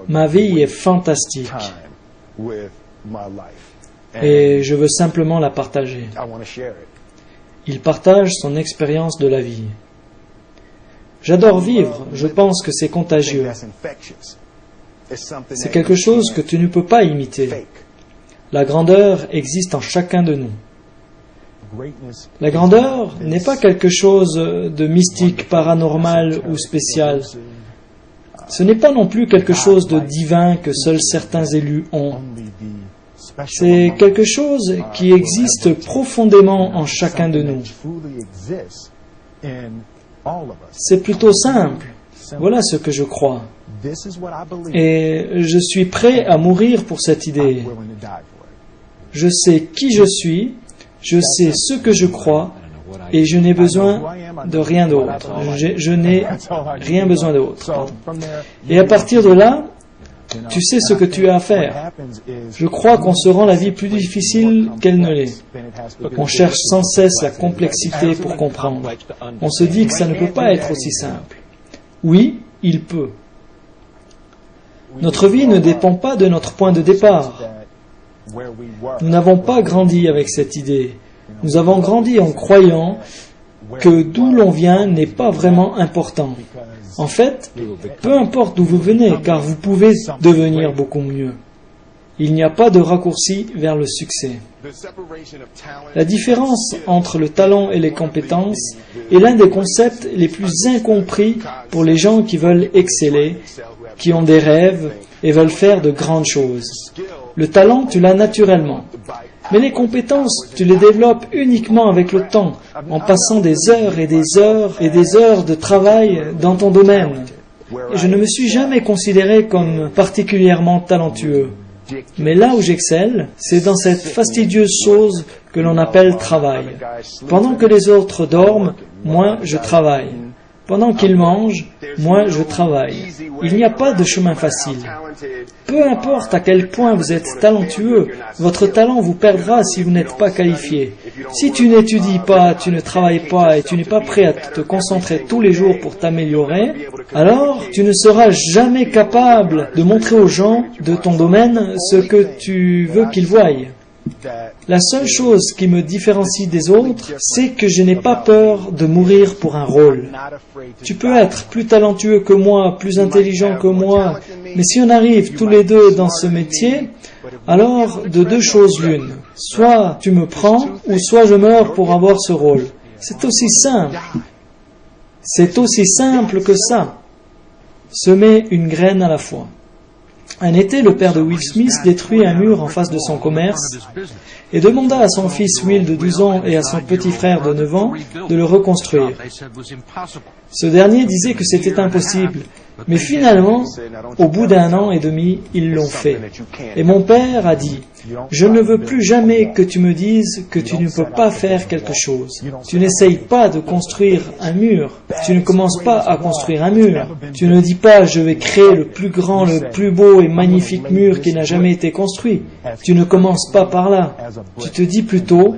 Ma vie est fantastique et je veux simplement la partager. Il partage son expérience de la vie. J'adore vivre, je pense que c'est contagieux. C'est quelque chose que tu ne peux pas imiter. La grandeur existe en chacun de nous. La grandeur n'est pas quelque chose de mystique, paranormal ou spécial. Ce n'est pas non plus quelque chose de divin que seuls certains élus ont. C'est quelque chose qui existe profondément en chacun de nous. C'est plutôt simple. Voilà ce que je crois. Et je suis prêt à mourir pour cette idée. Je sais qui je suis, je sais ce que je crois, et je n'ai besoin de rien d'autre. Je n'ai rien besoin d'autre. Et à partir de là, tu sais ce que tu as à faire. Je crois qu'on se rend la vie plus difficile qu'elle ne l'est. On cherche sans cesse la complexité pour comprendre. On se dit que ça ne peut pas être aussi simple. Oui, il peut. Notre vie ne dépend pas de notre point de départ. Nous n'avons pas grandi avec cette idée. Nous avons grandi en croyant que d'où l'on vient n'est pas vraiment important. En fait, peu importe d'où vous venez, car vous pouvez devenir beaucoup mieux. Il n'y a pas de raccourci vers le succès. La différence entre le talent et les compétences est l'un des concepts les plus incompris pour les gens qui veulent exceller, qui ont des rêves et veulent faire de grandes choses. Le talent, tu l'as naturellement. Mais les compétences, tu les développes uniquement avec le temps, en passant des heures et des heures et des heures de travail dans ton domaine. Et je ne me suis jamais considéré comme particulièrement talentueux. Mais là où j'excelle, c'est dans cette fastidieuse chose que l'on appelle travail. Pendant que les autres dorment, moi je travaille. Pendant qu'ils mangent, moi je travaille. Il n'y a pas de chemin facile. Peu importe à quel point vous êtes talentueux, votre talent vous perdra si vous n'êtes pas qualifié. Si tu n'étudies pas, tu ne travailles pas et tu n'es pas prêt à te concentrer tous les jours pour t'améliorer, alors tu ne seras jamais capable de montrer aux gens de ton domaine ce que tu veux qu'ils voient. La seule chose qui me différencie des autres, c'est que je n'ai pas peur de mourir pour un rôle. Tu peux être plus talentueux que moi, plus intelligent que moi, mais si on arrive tous les deux dans ce métier, alors de deux choses l'une. Soit tu me prends, ou soit je meurs pour avoir ce rôle. C'est aussi simple. C'est aussi simple que ça. Semer une graine à la fois. Un été, le père de Will Smith détruit un mur en face de son commerce et demanda à son fils Will de 12 ans et à son petit frère de 9 ans de le reconstruire. Ce dernier disait que c'était impossible, mais finalement, au bout d'1 an et demi, ils l'ont fait. Et mon père a dit, « Je ne veux plus jamais que tu me dises que tu ne peux pas faire quelque chose. Tu n'essayes pas de construire un mur. Tu ne commences pas à construire un mur. Tu ne dis pas, je vais créer le plus grand, le plus beau et magnifique mur qui n'a jamais été construit. Tu ne commences pas par là. Tu te dis plutôt,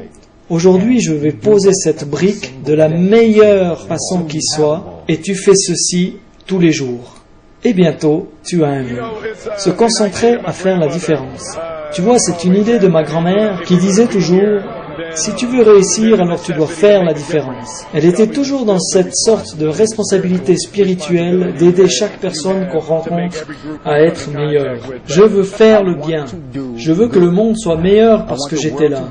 aujourd'hui je vais poser cette brique de la meilleure façon qui soit, et tu fais ceci tous les jours. Et bientôt, tu as un mur. » Se concentrer à faire la différence. Tu vois, c'est une idée de ma grand-mère qui disait toujours, si tu veux réussir, alors tu dois faire la différence. Elle était toujours dans cette sorte de responsabilité spirituelle d'aider chaque personne qu'on rencontre à être meilleure. Je veux faire le bien. Je veux que le monde soit meilleur parce que j'étais là.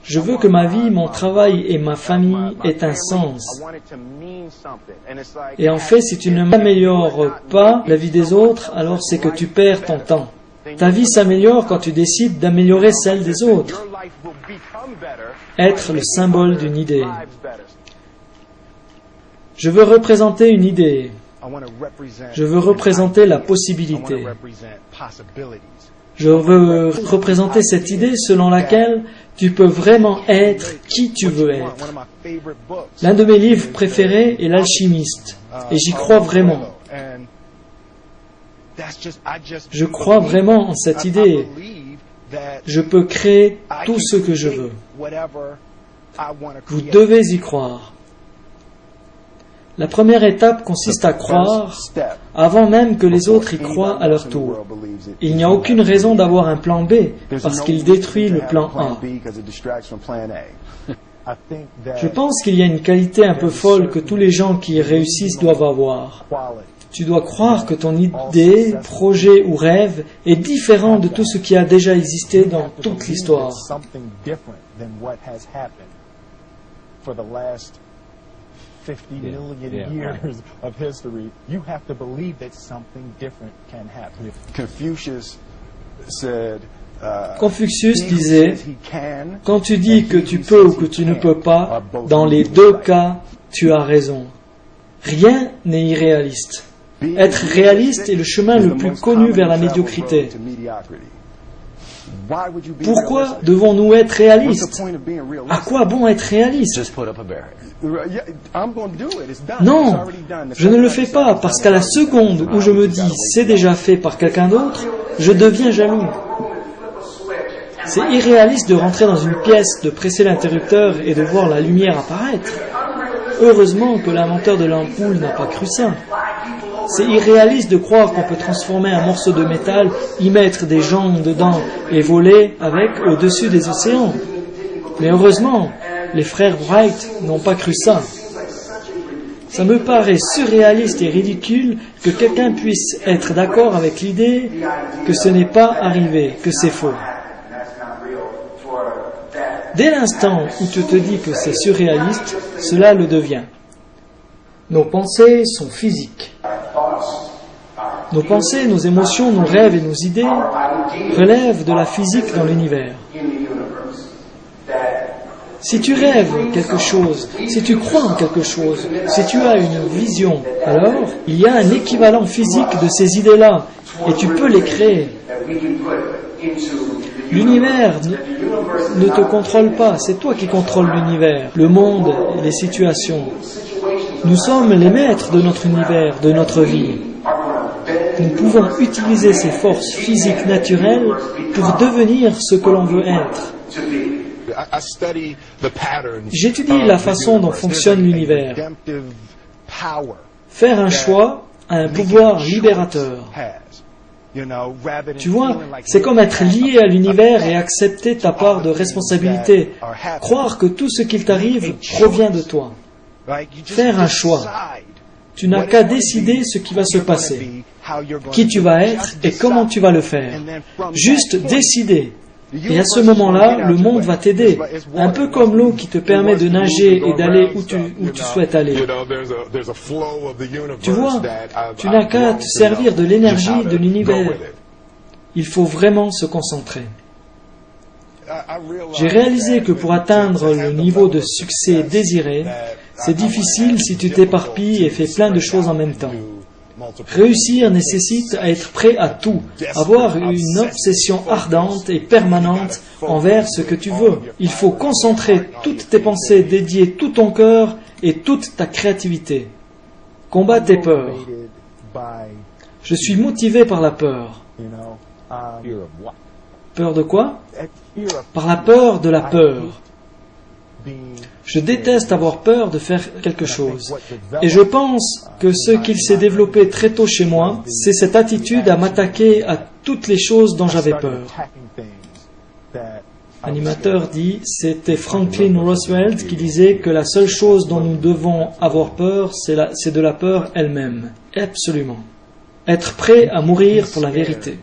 Je veux que ma vie, mon travail et ma famille aient un sens. Et en fait, si tu ne m'améliores pas la vie des autres, alors c'est que tu perds ton temps. Ta vie s'améliore quand tu décides d'améliorer celle des autres. Être le symbole d'une idée. Je veux représenter une idée. Je veux représenter la possibilité. Je veux représenter cette idée selon laquelle tu peux vraiment être qui tu veux être. L'un de mes livres préférés est L'Alchimiste, et j'y crois vraiment. Je crois vraiment en cette idée. Je peux créer tout ce que je veux. Vous devez y croire. La première étape consiste à croire avant même que les autres y croient à leur tour. Il n'y a aucune raison d'avoir un plan B parce qu'il détruit le plan A. Je pense qu'il y a une qualité un peu folle que tous les gens qui réussissent doivent avoir. Tu dois croire que ton idée, projet ou rêve est différent de tout ce qui a déjà existé dans toute l'histoire. Confucius disait, quand tu dis que tu peux ou que tu ne peux pas, dans les deux cas, tu as raison. Rien n'est irréaliste. Être réaliste est le chemin le plus connu vers la médiocrité. Pourquoi devons-nous être réalistes? À quoi bon être réaliste? Non, je ne le fais pas parce qu'à la seconde où je me dis c'est déjà fait par quelqu'un d'autre, je deviens jaloux. C'est irréaliste de rentrer dans une pièce, de presser l'interrupteur et de voir la lumière apparaître. Heureusement que l'inventeur de l'ampoule n'a pas cru ça. C'est irréaliste de croire qu'on peut transformer un morceau de métal, y mettre des gens dedans et voler avec au-dessus des océans. Mais heureusement, les frères Wright n'ont pas cru ça. Ça me paraît surréaliste et ridicule que quelqu'un puisse être d'accord avec l'idée que ce n'est pas arrivé, que c'est faux. Dès l'instant où tu te dis que c'est surréaliste, cela le devient. Nos pensées sont physiques. Nos pensées, nos émotions, nos rêves et nos idées relèvent de la physique dans l'univers. Si tu rêves quelque chose, si tu crois en quelque chose, si tu as une vision, alors il y a un équivalent physique de ces idées-là et tu peux les créer. L'univers ne te contrôle pas, c'est toi qui contrôles l'univers, le monde et les situations. Nous sommes les maîtres de notre univers, de notre vie. Nous pouvons utiliser ces forces physiques naturelles pour devenir ce que l'on veut être. J'étudie la façon dont fonctionne l'univers. Faire un choix a un pouvoir libérateur. Tu vois, c'est comme être lié à l'univers et accepter ta part de responsabilité. Croire que tout ce qu'il t'arrive provient de toi. Faire un choix. Tu n'as qu'à décider ce qui va se passer, qui tu vas être et comment tu vas le faire. Juste décider. Et à ce moment-là, le monde va t'aider. Un peu comme l'eau qui te permet de nager et d'aller où tu souhaites aller. Tu vois, tu n'as qu'à te servir de l'énergie de l'univers. Il faut vraiment se concentrer. J'ai réalisé que pour atteindre le niveau de succès désiré, c'est difficile si tu t'éparpilles et fais plein de choses en même temps. Réussir nécessite à être prêt à tout, avoir une obsession ardente et permanente envers ce que tu veux. Il faut concentrer toutes tes pensées, dédier tout ton cœur et toute ta créativité. Combat tes peurs. Je suis motivé par la peur. Peur de quoi? Par la peur de la peur. Je déteste avoir peur de faire quelque chose. Et je pense que ce qu'il s'est développé très tôt chez moi, c'est cette attitude à m'attaquer à toutes les choses dont j'avais peur. L'animateur dit, c'était Franklin Roosevelt qui disait que la seule chose dont nous devons avoir peur, c'est de la peur elle-même. Absolument. Être prêt à mourir pour la vérité.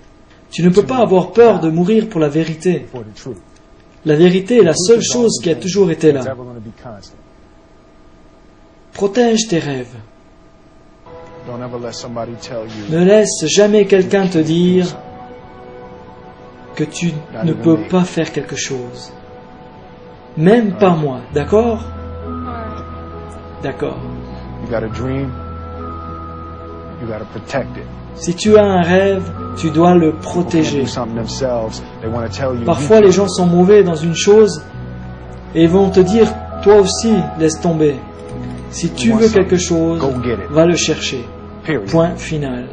Tu ne peux pas avoir peur de mourir pour la vérité. La vérité est la seule chose qui a toujours été là. Protège tes rêves. Ne laisse jamais quelqu'un te dire que tu ne peux pas faire quelque chose. Même pas moi, d'accord? D'accord. Si tu as un rêve, tu dois le protéger. Parfois, les gens sont mauvais dans une chose et vont te dire, toi aussi, laisse tomber. Si tu veux quelque chose, va le chercher. Point final.